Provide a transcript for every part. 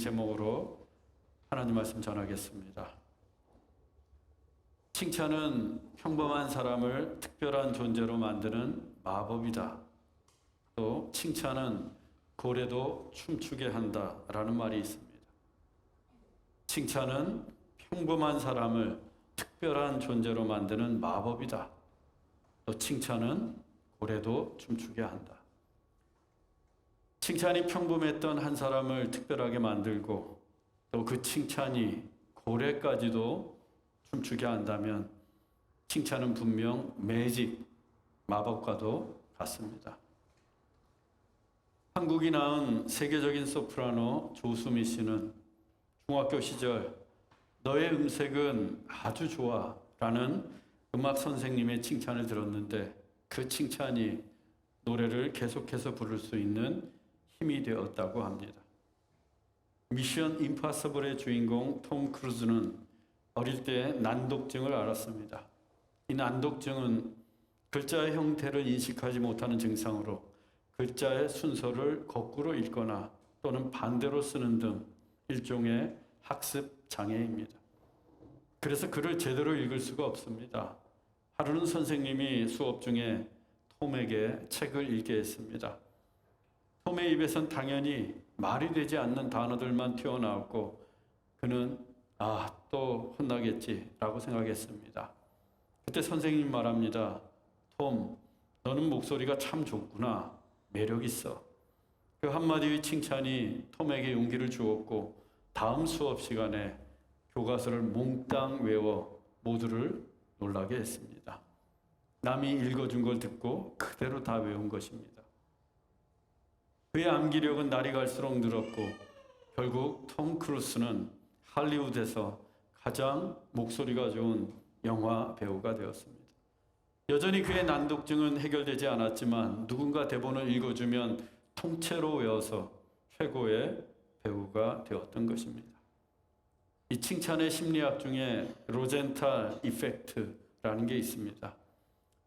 제목으로 하나님 말씀 전하겠습니다. 칭찬은 평범한 사람을 특별한 존재로 만드는 마법이다. 또 칭찬은 고래도 춤추게 한다라는 말이 있습니다. 칭찬은 평범한 사람을 특별한 존재로 만드는 마법이다. 또 칭찬은 고래도 춤추게 한다. 칭찬이 평범했던 한 사람을 특별하게 만들고 또 그 칭찬이 고래까지도 춤추게 한다면 칭찬은 분명 매직, 마법과도 같습니다. 한국이 낳은 세계적인 소프라노 조수미 씨는 중학교 시절 너의 음색은 아주 좋아 라는 음악 선생님의 칭찬을 들었는데 그 칭찬이 노래를 계속해서 부를 수 있는 힘이 되었다고 합니다. 미션 임파서블의 주인공 톰 크루즈는 어릴 때 난독증을 앓았습니다. 이 난독증은 글자의 형태를 인식하지 못하는 증상으로 글자의 순서를 거꾸로 읽거나 또는 반대로 쓰는 등 일종의 학습 장애입니다. 그래서 글을 제대로 읽을 수가 없습니다. 하루는 선생님이 수업 중에 톰에게 책을 읽게 했습니다. 톰의 입에선 당연히 말이 되지 않는 단어들만 튀어나왔고 그는 또 혼나겠지라고 생각했습니다. 그때 선생님이 말합니다. 톰, 너는 목소리가 참 좋구나. 매력 있어. 그 한마디의 칭찬이 톰에게 용기를 주었고 다음 수업 시간에 교과서를 몽땅 외워 모두를 놀라게 했습니다. 남이 읽어준 걸 듣고 그대로 다 외운 것입니다. 그의 암기력은 날이 갈수록 늘었고 결국 톰 크루스는 할리우드에서 가장 목소리가 좋은 영화 배우가 되었습니다. 여전히 그의 난독증은 해결되지 않았지만 누군가 대본을 읽어주면 통째로 외워서 최고의 배우가 되었던 것입니다. 이 칭찬의 심리학 중에 로젠탈 이펙트라는 게 있습니다.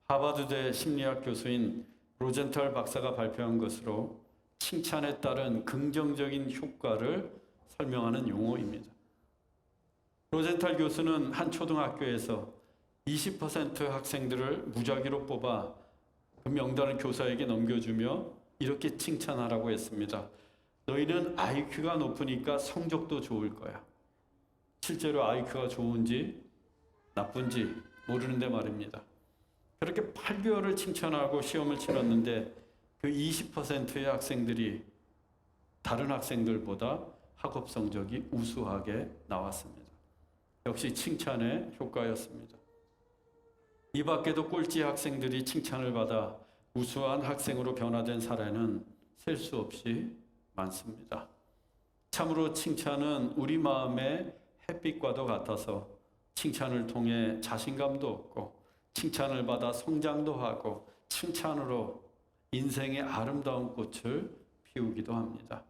하버드대 심리학 교수인 로젠탈 박사가 발표한 것으로 칭찬에 따른 긍정적인 효과를 설명하는 용어입니다. 로젠탈 교수는 한 초등학교에서 20% 학생들을 무작위로 뽑아 그 명단을 교사에게 넘겨주며 이렇게 칭찬하라고 했습니다. 너희는 IQ가 높으니까 성적도 좋을 거야. 실제로 IQ가 좋은지 나쁜지 모르는데 말입니다. 그렇게 8개월을 칭찬하고 시험을 치렀는데 그 20%의 학생들이 다른 학생들보다 학업 성적이 우수하게 나왔습니다. 역시 칭찬의 효과였습니다. 이 밖에도 꼴찌 학생들이 칭찬을 받아 우수한 학생으로 변화된 사례는 셀 수 없이 많습니다. 참으로 칭찬은 우리 마음의 햇빛과도 같아서 칭찬을 통해 자신감도 얻고 칭찬을 받아 성장도 하고 칭찬으로 인생의 아름다운 꽃을 피우기도 합니다.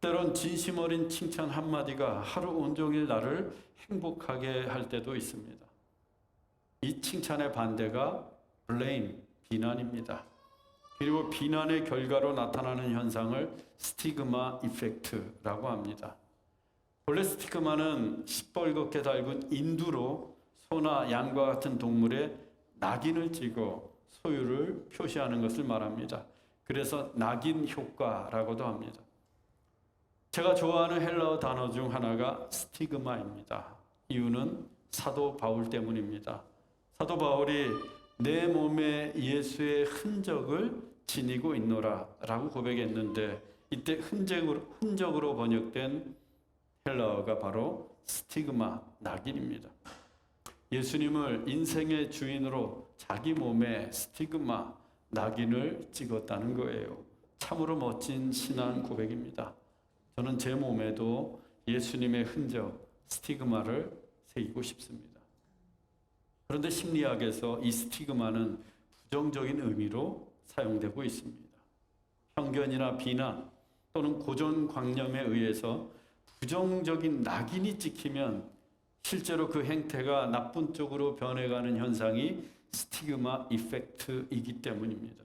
때론 진심 어린 칭찬 한마디가 하루 온종일 나를 행복하게 할 때도 있습니다. 이 칭찬의 반대가 blame, 비난입니다. 그리고 비난의 결과로 나타나는 현상을 스티그마 이펙트라고 합니다. 원래 스티그마는 시뻘겋게 달군 인두로 소나 양과 같은 동물의 낙인을 찍어 소유를 표시하는 것을 말합니다. 그래서 낙인 효과라고도 합니다. 제가 좋아하는 헬라어 단어 중 하나가 스티그마입니다. 이유는 사도 바울 때문입니다. 사도 바울이 내 몸에 예수의 흔적을 지니고 있노라 라고 고백했는데 이때 흔적으로 번역된 헬라어가 바로 스티그마, 낙인입니다. 예수님을 인생의 주인으로 자기 몸에 스티그마, 낙인을 찍었다는 거예요. 참으로 멋진 신앙 고백입니다. 저는 제 몸에도 예수님의 흔적, 스티그마를 새기고 싶습니다. 그런데 심리학에서 이 스티그마는 부정적인 의미로 사용되고 있습니다. 편견이나 비난 또는 고정관념에 의해서 부정적인 낙인이 찍히면 실제로 그 행태가 나쁜 쪽으로 변해가는 현상이 스티그마 이펙트이기 때문입니다.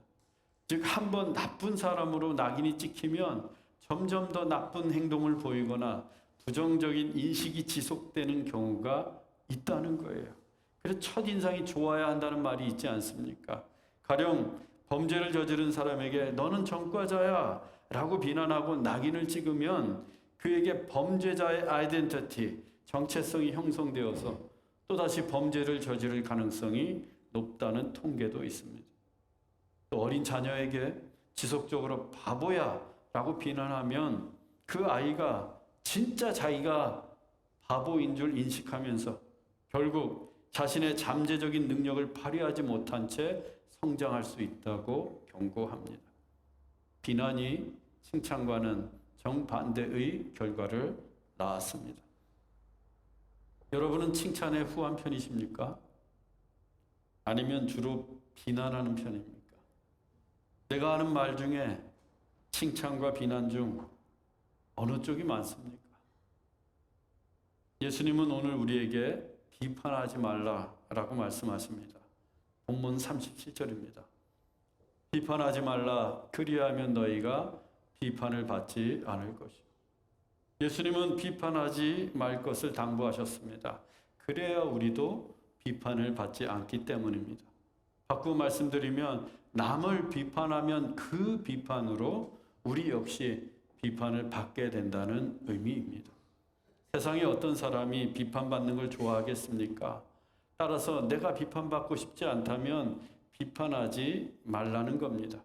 즉, 한번 나쁜 사람으로 낙인이 찍히면 점점 더 나쁜 행동을 보이거나 부정적인 인식이 지속되는 경우가 있다는 거예요. 그래서 첫인상이 좋아야 한다는 말이 있지 않습니까? 가령 범죄를 저지른 사람에게 너는 전과자야 라고 비난하고 낙인을 찍으면 그에게 범죄자의 아이덴티티, 정체성이 형성되어서 또다시 범죄를 저지를 가능성이 높다는 통계도 있습니다. 또 어린 자녀에게 지속적으로 바보야 라고 비난하면 그 아이가 진짜 자기가 바보인 줄 인식하면서 결국 자신의 잠재적인 능력을 발휘하지 못한 채 성장할 수 있다고 경고합니다. 비난이 칭찬과는 정반대의 결과를 낳았습니다. 여러분은 칭찬에 후한 편이십니까? 아니면 주로 비난하는 편입니까? 내가 하는 말 중에 칭찬과 비난 중 어느 쪽이 많습니까? 예수님은 오늘 우리에게 비판하지 말라라고 말씀하십니다. 본문 37절입니다. 비판하지 말라, 그리하면 너희가 비판을 받지 않을 것이요. 예수님은 비판하지 말 것을 당부하셨습니다. 그래야 우리도 비판을 받지 않기 때문입니다. 바꾸어 말씀드리면 남을 비판하면 그 비판으로 우리 역시 비판을 받게 된다는 의미입니다. 세상에 어떤 사람이 비판받는 걸 좋아하겠습니까? 따라서 내가 비판받고 싶지 않다면 비판하지 말라는 겁니다.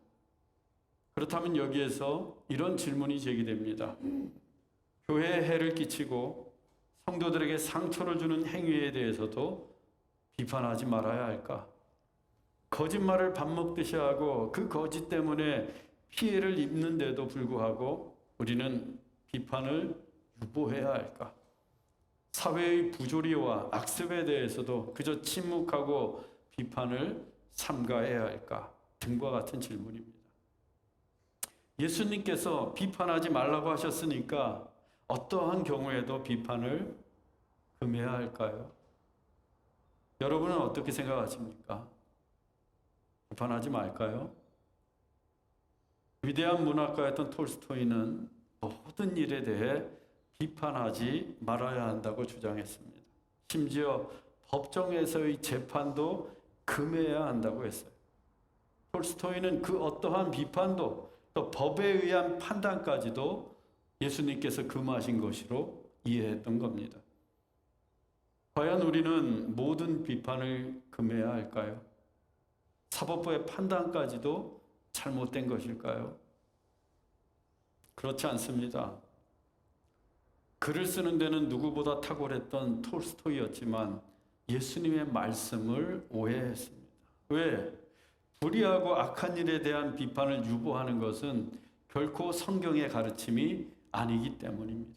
그렇다면 여기에서 이런 질문이 제기됩니다. 교회에 해를 끼치고 성도들에게 상처를 주는 행위에 대해서도 비판하지 말아야 할까? 거짓말을 밥 먹듯이 하고 그 거짓 때문에 피해를 입는데도 불구하고 우리는 비판을 유보해야 할까? 사회의 부조리와 악습에 대해서도 그저 침묵하고 비판을 삼가해야 할까? 등과 같은 질문입니다. 예수님께서 비판하지 말라고 하셨으니까 어떠한 경우에도 비판을 금해야 할까요? 여러분은 어떻게 생각하십니까? 비판하지 말까요? 위대한 문학가였던 톨스토이는 모든 일에 대해 비판하지 말아야 한다고 주장했습니다. 심지어 법정에서의 재판도 금해야 한다고 했어요. 톨스토이는 그 어떠한 비판도 또 법에 의한 판단까지도 예수님께서 금하신 것으로 이해했던 겁니다. 과연 우리는 모든 비판을 금해야 할까요? 사법부의 판단까지도 잘못된 것일까요? 그렇지 않습니다. 글을 쓰는 데는 누구보다 탁월했던 톨스토이였지만 예수님의 말씀을 오해했습니다. 왜? 불의하고 악한 일에 대한 비판을 유보하는 것은 결코 성경의 가르침이 아니기 때문입니다.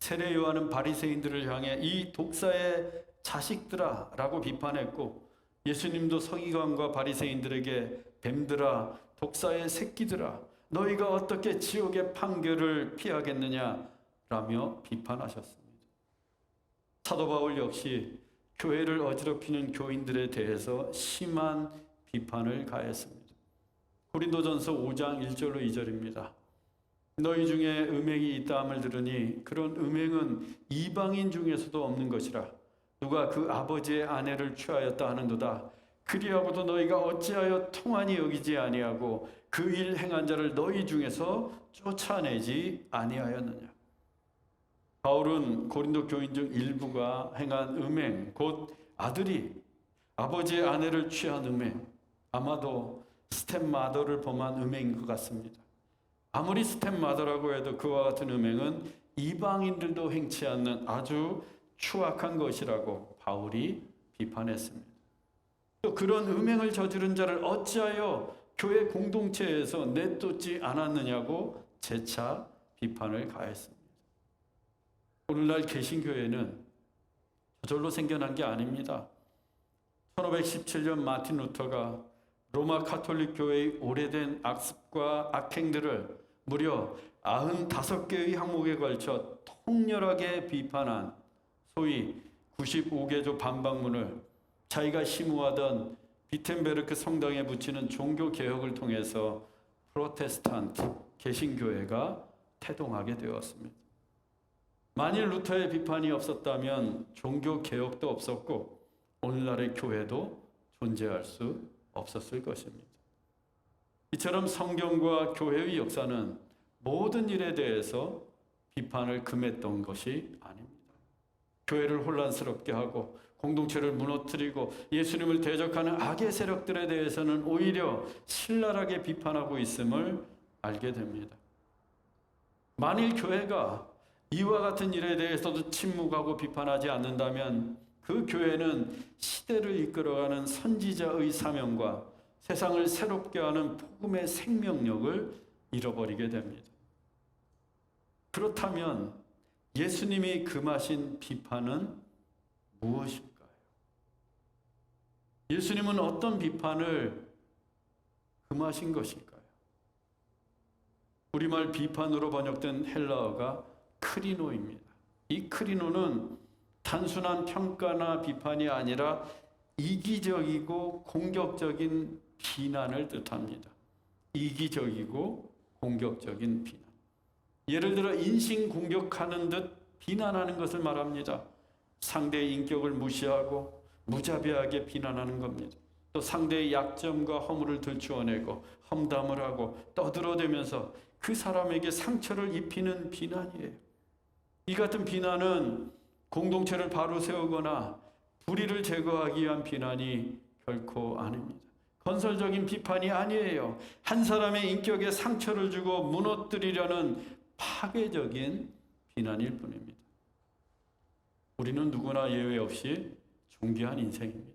세례 요한은 바리새인들을 향해 이 독사의 자식들아 라고 비판했고 예수님도 서기관과 바리새인들에게 뱀들아 독사의 새끼들아 너희가 어떻게 지옥의 판결을 피하겠느냐 라며 비판하셨습니다. 사도 바울 역시 교회를 어지럽히는 교인들에 대해서 심한 비판을 가했습니다. 고린도전서 5장 1절로 2절입니다. 너희 중에 음행이 있다함을 들으니 그런 음행은 이방인 중에서도 없는 것이라. 누가 그 아버지의 아내를 취하였다 하는도다. 그리하고도 너희가 어찌하여 통한이 여기지 아니하고 그 일 행한 자를 너희 중에서 쫓아내지 아니하였느냐. 바울은 고린도 교인 중 일부가 행한 음행, 곧 아들이 아버지의 아내를 취한 음행, 아마도 스텝마더를 범한 음행인 것 같습니다. 아무리 스텝마더라고 해도 그와 같은 음행은 이방인들도 행치 않는 아주 추악한 것이라고 바울이 비판했습니다. 또 그런 음행을 저지른 자를 어찌하여 교회 공동체에서 내쫓지 않았느냐고 재차 비판을 가했습니다. 오늘날 개신교회는 저절로 생겨난 게 아닙니다. 1517년 마틴 루터가 로마 카톨릭 교회의 오래된 악습과 악행들을 무려 95개의 항목에 걸쳐 통렬하게 비판한 소위 95개조 반박문을 자기가 심우하던 비텐베르크 성당에 붙이는 종교개혁을 통해서 프로테스탄트 개신교회가 태동하게 되었습니다. 만일 루터의 비판이 없었다면 종교 개혁도 없었고 오늘날의 교회도 존재할 수 없었을 것입니다. 이처럼 성경과 교회의 역사는 모든 일에 대해서 비판을 금했던 것이 아닙니다. 교회를 혼란스럽게 하고 공동체를 무너뜨리고 예수님을 대적하는 악의 세력들에 대해서는 오히려 신랄하게 비판하고 있음을 알게 됩니다. 만일 교회가 이와 같은 일에 대해서도 침묵하고 비판하지 않는다면 그 교회는 시대를 이끌어가는 선지자의 사명과 세상을 새롭게 하는 복음의 생명력을 잃어버리게 됩니다. 그렇다면 예수님이 금하신 비판은 무엇일까요? 예수님은 어떤 비판을 금하신 것일까요? 우리말 비판으로 번역된 헬라어가 크리노입니다. 이 크리노는 단순한 평가나 비판이 아니라 이기적이고 공격적인 비난을 뜻합니다. 이기적이고 공격적인 비난. 예를 들어 인신공격하는 듯 비난하는 것을 말합니다. 상대의 인격을 무시하고 무자비하게 비난하는 겁니다. 또 상대의 약점과 허물을 들추어내고 험담을 하고 떠들어대면서 그 사람에게 상처를 입히는 비난이에요. 이 같은 비난은 공동체를 바로 세우거나 불의를 제거하기 위한 비난이 결코 아닙니다. 건설적인 비판이 아니에요. 한 사람의 인격에 상처를 주고 무너뜨리려는 파괴적인 비난일 뿐입니다. 우리는 누구나 예외 없이 존귀한 인생입니다.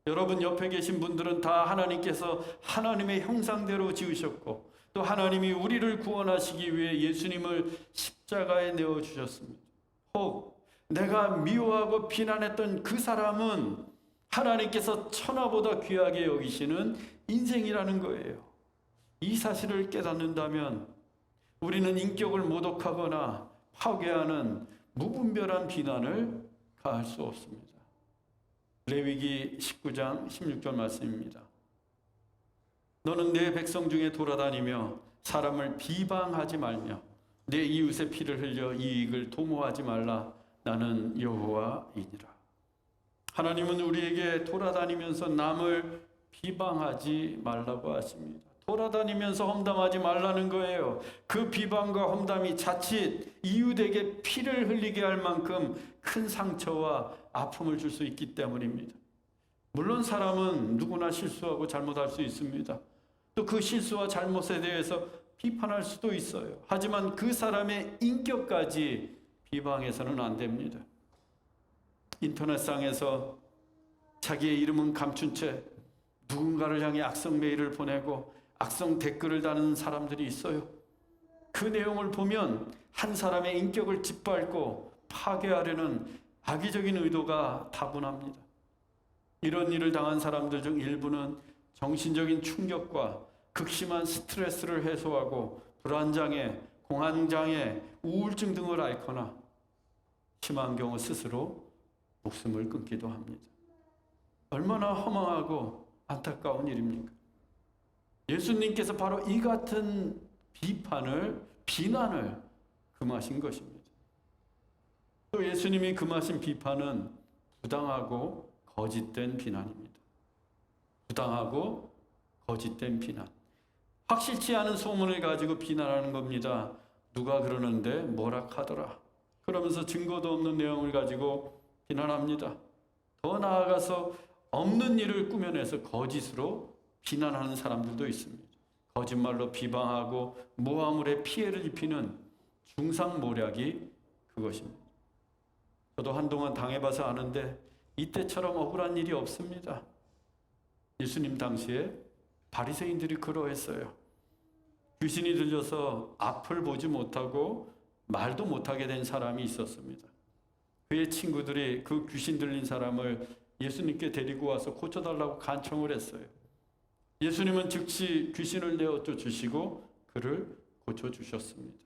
여러분 옆에 계신 분들은 다 하나님께서 하나님의 형상대로 지으셨고 또 하나님이 우리를 구원하시기 위해 예수님을 십자가에 내어주셨습니다. 혹 내가 미워하고 비난했던 그 사람은 하나님께서 천하보다 귀하게 여기시는 인생이라는 거예요. 이 사실을 깨닫는다면 우리는 인격을 모독하거나 파괴하는 무분별한 비난을 가할 수 없습니다. 레위기 19장 16절 말씀입니다. 너는 내 백성 중에 돌아다니며 사람을 비방하지 말며 내 이웃의 피를 흘려 이익을 도모하지 말라. 나는 여호와이니라. 하나님은 우리에게 돌아다니면서 남을 비방하지 말라고 하십니다. 돌아다니면서 험담하지 말라는 거예요. 그 비방과 험담이 자칫 이웃에게 피를 흘리게 할 만큼 큰 상처와 아픔을 줄 수 있기 때문입니다. 물론 사람은 누구나 실수하고 잘못할 수 있습니다. 또 그 실수와 잘못에 대해서 비판할 수도 있어요. 하지만 그 사람의 인격까지 비방해서는 안 됩니다. 인터넷상에서 자기의 이름은 감춘 채 누군가를 향해 악성 메일을 보내고 악성 댓글을 다는 사람들이 있어요. 그 내용을 보면 한 사람의 인격을 짓밟고 파괴하려는 악의적인 의도가 다분합니다. 이런 일을 당한 사람들 중 일부는 정신적인 충격과 극심한 스트레스를 해소하고 불안장애, 공황장애, 우울증 등을 앓거나 심한 경우 스스로 목숨을 끊기도 합니다. 얼마나 허망하고 안타까운 일입니까? 예수님께서 바로 이 같은 비난을 금하신 것입니다. 또 예수님이 금하신 비판은 부당하고 거짓된 비난입니다. 부당하고 거짓된 비난. 확실치 않은 소문을 가지고 비난하는 겁니다. 누가 그러는데 뭐라 하더라. 그러면서 증거도 없는 내용을 가지고 비난합니다. 더 나아가서 없는 일을 꾸며내서 거짓으로 비난하는 사람들도 있습니다. 거짓말로 비방하고 모함으로 피해를 입히는 중상모략이 그것입니다. 저도 한동안 당해봐서 아는데 이때처럼 억울한 일이 없습니다. 예수님 당시에 바리새인들이 그러했어요. 귀신이 들려서 앞을 보지 못하고 말도 못하게 된 사람이 있었습니다. 그의 친구들이 그 귀신 들린 사람을 예수님께 데리고 와서 고쳐달라고 간청을 했어요. 예수님은 즉시 귀신을 내어 쫓으시고 그를 고쳐주셨습니다.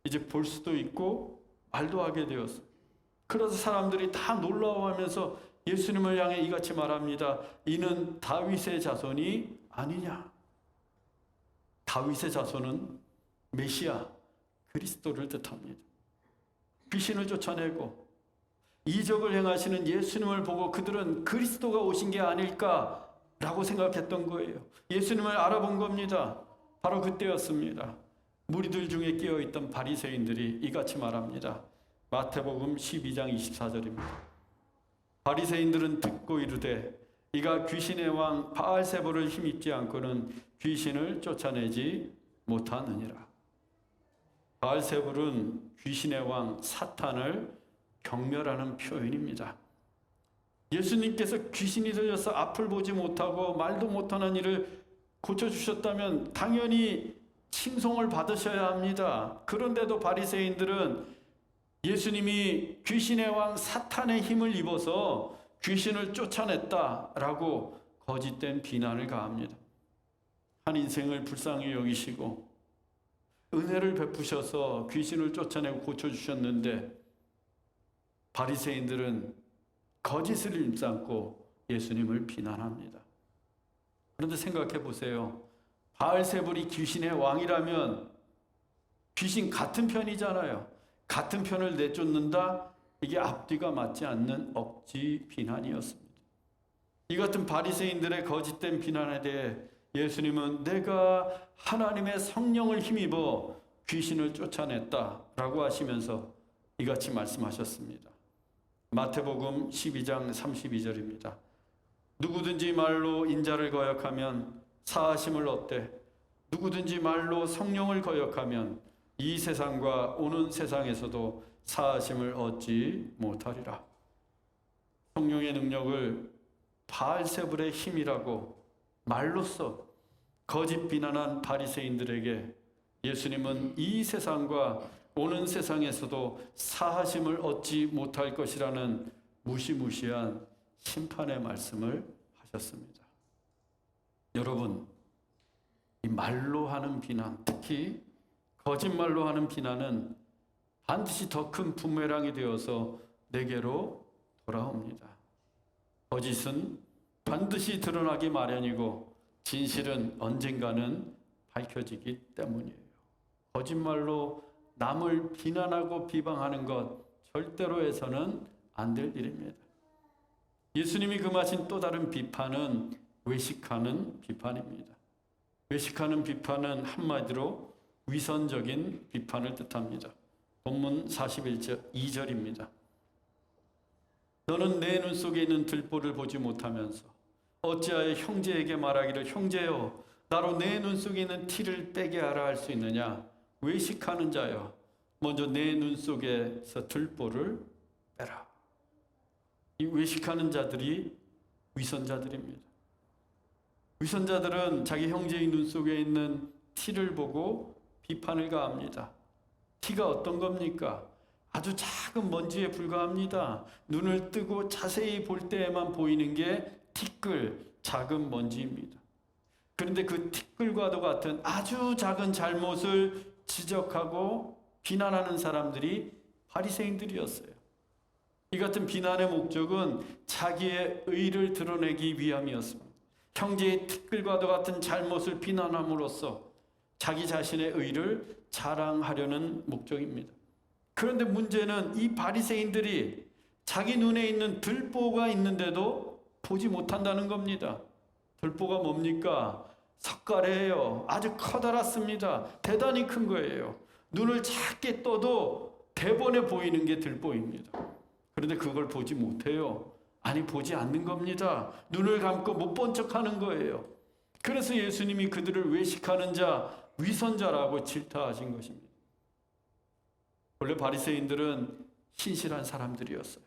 이제 볼 수도 있고 말도 하게 되었어요. 그래서 사람들이 다 놀라워하면서 예수님을 향해 이같이 말합니다. 이는 다윗의 자손이 아니냐. 다윗의 자손은 메시아, 그리스도를 뜻합니다. 귀신을 쫓아내고 이적을 행하시는 예수님을 보고 그들은 그리스도가 오신 게 아닐까라고 생각했던 거예요. 예수님을 알아본 겁니다. 바로 그때였습니다. 무리들 중에 끼어있던 바리새인들이 이같이 말합니다. 마태복음 12장 24절입니다. 바리새인들은 듣고 이르되 이가 귀신의 왕 바알세불을 힘입지 않고는 귀신을 쫓아내지 못하느니라. 바알세불은 귀신의 왕 사탄을 경멸하는 표현입니다. 예수님께서 귀신이 들려서 앞을 보지 못하고 말도 못하는 이를 고쳐주셨다면 당연히 칭송을 받으셔야 합니다. 그런데도 바리새인들은 예수님이 귀신의 왕 사탄의 힘을 입어서 귀신을 쫓아냈다라고 거짓된 비난을 가합니다. 한 인생을 불쌍히 여기시고 은혜를 베푸셔서 귀신을 쫓아내고 고쳐주셨는데 바리새인들은 거짓을 일삼고 예수님을 비난합니다. 그런데 생각해 보세요. 바알세불이 귀신의 왕이라면 귀신 같은 편이잖아요. 같은 편을 내쫓는다? 이게 앞뒤가 맞지 않는 억지 비난이었습니다. 이 같은 바리새인들의 거짓된 비난에 대해 예수님은 내가 하나님의 성령을 힘입어 귀신을 쫓아냈다라고 하시면서 이같이 말씀하셨습니다. 마태복음 12장 32절입니다. 누구든지 말로 인자를 거역하면 사하심을 얻되 누구든지 말로 성령을 거역하면 이 세상과 오는 세상에서도 사하심을 얻지 못하리라. 성령의 능력을 바알세불의 힘이라고 말로써 거짓 비난한 바리새인들에게 예수님은 이 세상과 오는 세상에서도 사하심을 얻지 못할 것이라는 무시무시한 심판의 말씀을 하셨습니다. 여러분, 이 말로 하는 비난, 특히 거짓말로 하는 비난은 반드시 더 큰 부메랑이 되어서 내게로 돌아옵니다. 거짓은 반드시 드러나기 마련이고 진실은 언젠가는 밝혀지기 때문이에요. 거짓말로 남을 비난하고 비방하는 것 절대로 해서는 안 될 일입니다. 예수님이 금하신 또 다른 비판은 외식하는 비판입니다. 외식하는 비판은 한마디로 위선적인 비판을 뜻합니다. 본문 41절 2절입니다. 너는 내 눈 속에 있는 들보를 보지 못하면서 어찌하여 형제에게 말하기를 형제여 나로 내 눈 속에 있는 티를 빼게 하라 할 수 있느냐. 외식하는 자여 먼저 내 눈 속에서 들보를 빼라. 이 외식하는 자들이 위선자들입니다. 위선자들은 자기 형제의 눈 속에 있는 티를 보고 비판을 가합니다. 티가 어떤 겁니까? 아주 작은 먼지에 불과합니다. 눈을 뜨고 자세히 볼 때에만 보이는 게 티끌, 작은 먼지입니다. 그런데 그 티끌과도 같은 아주 작은 잘못을 지적하고 비난하는 사람들이 바리새인들이었어요. 이 같은 비난의 목적은 자기의 의를 드러내기 위함이었습니다. 형제의 티끌과도 같은 잘못을 비난함으로써 자기 자신의 의를 자랑하려는 목적입니다. 그런데 문제는 이 바리새인들이 자기 눈에 있는 들보가 있는데도 보지 못한다는 겁니다. 들보가 뭡니까? 석가래예요. 아주 커다랗습니다. 대단히 큰 거예요. 눈을 작게 떠도 대번에 보이는 게 들보입니다. 그런데 그걸 보지 못해요. 아니 보지 않는 겁니다. 눈을 감고 못 본 척하는 거예요. 그래서 예수님이 그들을 외식하는 자, 위선자라고 질타하신 것입니다. 원래 바리새인들은 신실한 사람들이었어요.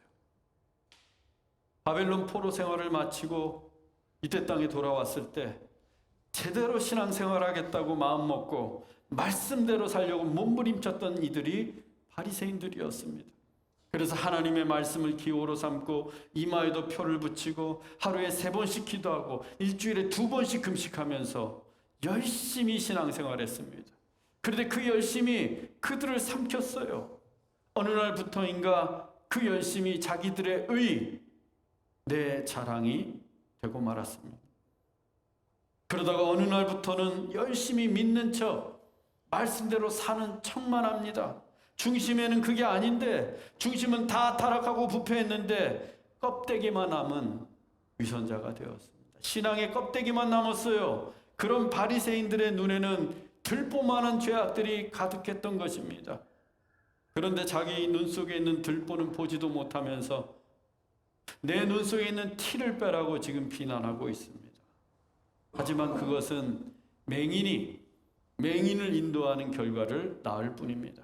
바벨론 포로 생활을 마치고 이때 땅에 돌아왔을 때 제대로 신앙생활하겠다고 마음먹고 말씀대로 살려고 몸부림쳤던 이들이 바리새인들이었습니다. 그래서 하나님의 말씀을 기호로 삼고 이마에도 표를 붙이고 하루에 3번씩 기도하고 일주일에 2번씩 금식하면서 열심히 신앙생활했습니다. 그런데 그 열심이 그들을 삼켰어요. 어느 날부터인가 그 열심이 자기들의 내 자랑이 되고 말았습니다. 그러다가 어느 날부터는 열심히 믿는 척 말씀대로 사는 척만 합니다. 중심에는 그게 아닌데, 중심은 다 타락하고 부패했는데 껍데기만 남은 위선자가 되었습니다. 신앙의 껍데기만 남았어요. 그런 바리새인들의 눈에는 들보만한 죄악들이 가득했던 것입니다. 그런데 자기 눈 속에 있는 들보는 보지도 못하면서 내 눈 속에 있는 티를 빼라고 지금 비난하고 있습니다. 하지만 그것은 맹인을 인도하는 결과를 낳을 뿐입니다.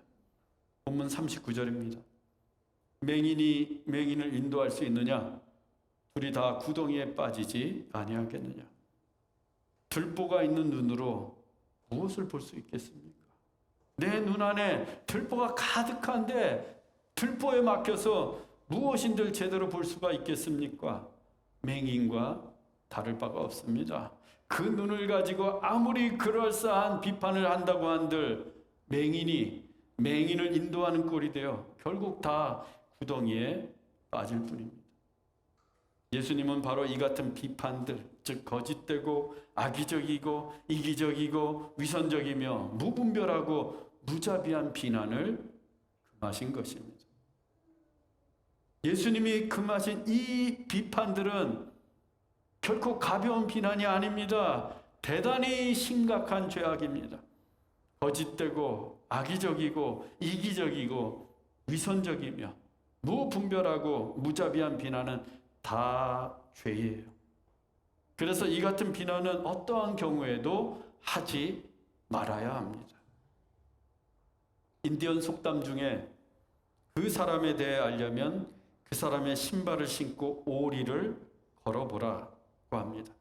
본문 39절입니다. 맹인이 맹인을 인도할 수 있느냐? 둘이 다 구덩이에 빠지지 아니하겠느냐? 들보가 있는 눈으로 무엇을 볼 수 있겠습니까? 내 눈 안에 들보가 가득한데 들보에 막혀서 무엇인들 제대로 볼 수가 있겠습니까? 맹인과 다를 바가 없습니다. 그 눈을 가지고 아무리 그럴싸한 비판을 한다고 한들 맹인을 인도하는 꼴이 되어 결국 다 구덩이에 빠질 뿐입니다. 예수님은 바로 이 같은 비판들, 즉 거짓되고 악의적이고 이기적이고 위선적이며 무분별하고 무자비한 비난을 금하신 것입니다. 예수님이 금하신 이 비판들은 결코 가벼운 비난이 아닙니다. 대단히 심각한 죄악입니다. 거짓되고 악의적이고 이기적이고 위선적이며 무분별하고 무자비한 비난은 다 죄예요. 그래서 이 같은 비난은 어떠한 경우에도 하지 말아야 합니다. 인디언 속담 중에 그 사람에 대해 알려면 그 사람의 신발을 신고 오리를 걸어보라고 합니다.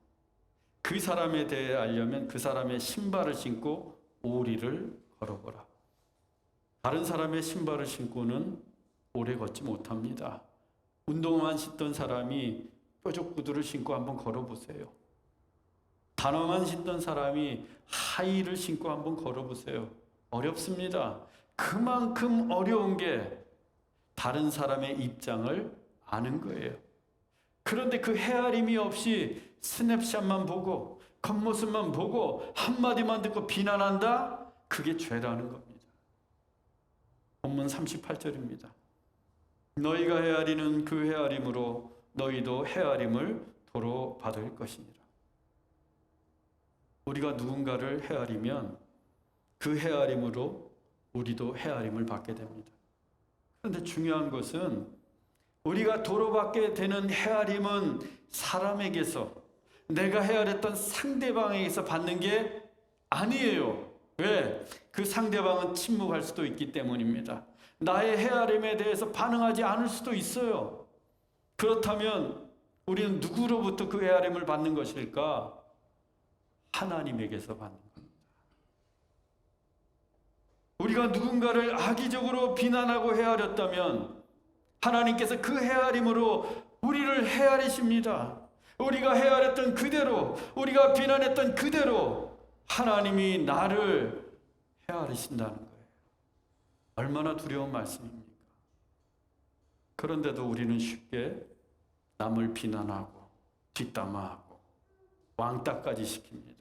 그 사람에 대해 알려면 그 사람의 신발을 신고 오리를 걸어보라. 다른 사람의 신발을 신고는 오래 걷지 못합니다. 운동화만 신던 사람이 뾰족 구두를 신고 한번 걸어보세요. 단화만 신던 사람이 하이힐을 신고 한번 걸어보세요. 어렵습니다. 그만큼 어려운 게 다른 사람의 입장을 아는 거예요. 그런데 그 헤아림이 없이 스냅샷만 보고 겉모습만 보고 한마디만 듣고 비난한다? 그게 죄라는 겁니다. 본문 38절입니다. 너희가 헤아리는 그 헤아림으로 너희도 헤아림을 도로 받을 것이니라. 우리가 누군가를 헤아리면 그 헤아림으로 우리도 헤아림을 받게 됩니다. 그런데 중요한 것은 우리가 도로 받게 되는 헤아림은 사람에게서, 내가 헤아렸던 상대방에게서 받는 게 아니에요. 왜? 그 상대방은 침묵할 수도 있기 때문입니다. 나의 헤아림에 대해서 반응하지 않을 수도 있어요. 그렇다면 우리는 누구로부터 그 헤아림을 받는 것일까? 하나님에게서 받는 겁니다. 우리가 누군가를 악의적으로 비난하고 헤아렸다면 하나님께서 그 헤아림으로 우리를 헤아리십니다. 우리가 헤아렸던 그대로, 우리가 비난했던 그대로 하나님이 나를 헤아리신다는 거예요. 얼마나 두려운 말씀입니까? 그런데도 우리는 쉽게 남을 비난하고 뒷담화하고 왕따까지 시킵니다.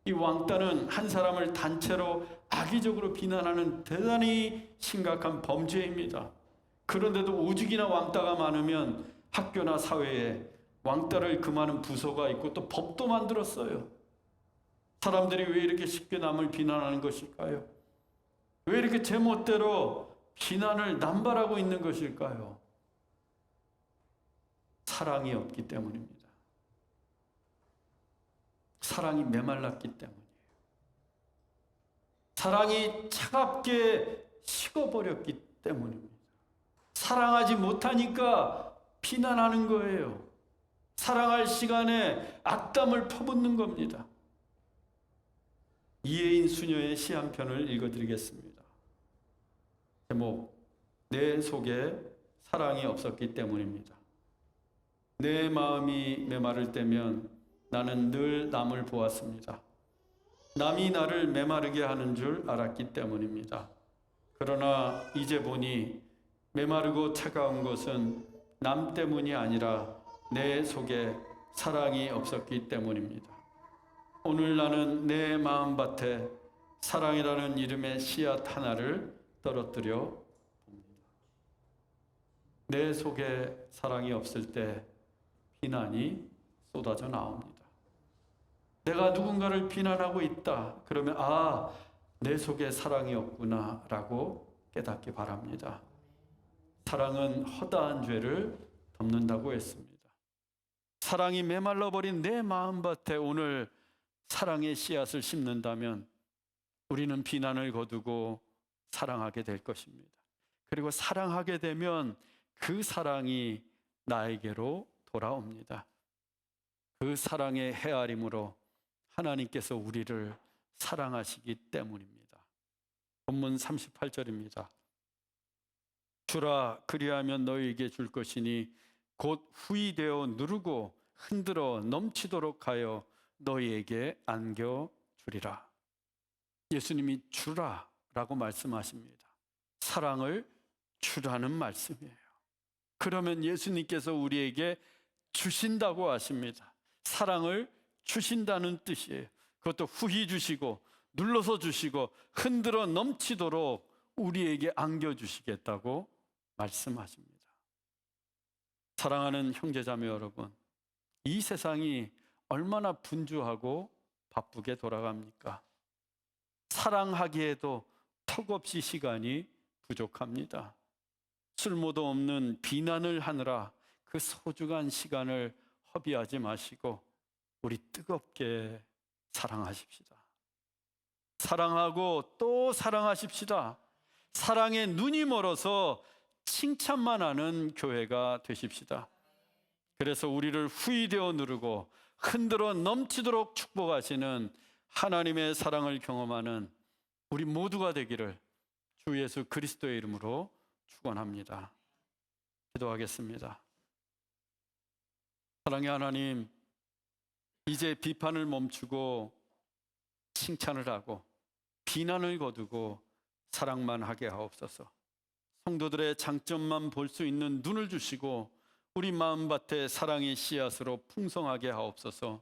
이 왕따는 한 사람을 단체로 악의적으로 비난하는 대단히 심각한 범죄입니다. 그런데도 오죽이나 왕따가 많으면 학교나 사회에 왕따를 금하는 부서가 있고 또 법도 만들었어요. 사람들이 왜 이렇게 쉽게 남을 비난하는 것일까요? 왜 이렇게 제멋대로 비난을 남발하고 있는 것일까요? 사랑이 없기 때문입니다. 사랑이 메말랐기 때문이에요. 사랑이 차갑게 식어버렸기 때문입니다. 사랑하지 못하니까 비난하는 거예요. 사랑할 시간에 악담을 퍼붓는 겁니다. 이혜인 수녀의 시 한 편을 읽어드리겠습니다. 제목, 내 속에 사랑이 없었기 때문입니다. 내 마음이 메마를 때면 나는 늘 남을 보았습니다. 남이 나를 메마르게 하는 줄 알았기 때문입니다. 그러나 이제 보니 메마르고 차가운 것은 남 때문이 아니라 내 속에 사랑이 없었기 때문입니다. 오늘 나는 내 마음밭에 사랑이라는 이름의 씨앗 하나를 떨어뜨려 봅니다. 내 속에 사랑이 없을 때 비난이 쏟아져 나옵니다. 내가 누군가를 비난하고 있다. 그러면 내 속에 사랑이 없구나라고 깨닫기 바랍니다. 사랑은 허다한 죄를 덮는다고 했습니다. 사랑이 메말라버린 내 마음밭에 오늘 사랑의 씨앗을 심는다면 우리는 비난을 거두고 사랑하게 될 것입니다. 그리고 사랑하게 되면 그 사랑이 나에게로 돌아옵니다. 그 사랑의 헤아림으로 하나님께서 우리를 사랑하시기 때문입니다. 본문 38절입니다. 주라, 그리하면 너희에게 줄 것이니 곧 후이되어 누르고 흔들어 넘치도록 하여 너희에게 안겨주리라. 예수님이 주라 라고 말씀하십니다. 사랑을 주라는 말씀이에요. 그러면 예수님께서 우리에게 주신다고 하십니다. 사랑을 주신다는 뜻이에요. 그것도 후히 주시고 눌러서 주시고 흔들어 넘치도록 우리에게 안겨주시겠다고 말씀하십니다. 사랑하는 형제자매 여러분, 이 세상이 얼마나 분주하고 바쁘게 돌아갑니까? 사랑하기에도 턱없이 시간이 부족합니다. 쓸모도 없는 비난을 하느라 그 소중한 시간을 허비하지 마시고 우리 뜨겁게 사랑하십시다. 사랑하고 또 사랑하십시다. 사랑에 눈이 멀어서 칭찬만 하는 교회가 되십시다. 그래서 우리를 후이되어 누르고 흔들어 넘치도록 축복하시는 하나님의 사랑을 경험하는 우리 모두가 되기를 주 예수 그리스도의 이름으로 축원합니다. 기도하겠습니다. 사랑의 하나님, 이제 비판을 멈추고 칭찬을 하고 비난을 거두고 사랑만 하게 하옵소서. 성도들의 장점만 볼 수 있는 눈을 주시고 우리 마음밭에 사랑의 씨앗으로 풍성하게 하옵소서.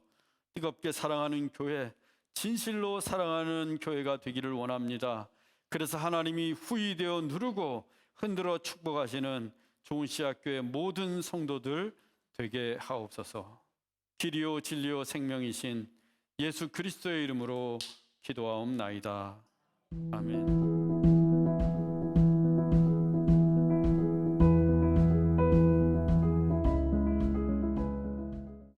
뜨겁게 사랑하는 교회, 진실로 사랑하는 교회가 되기를 원합니다. 그래서 하나님이 후이되어 누르고 흔들어 축복하시는 좋은 씨앗교회 모든 성도들 되게 하옵소서. 길이요 진리요 생명이신 예수 그리스도의 이름으로 기도하옵나이다. 아멘.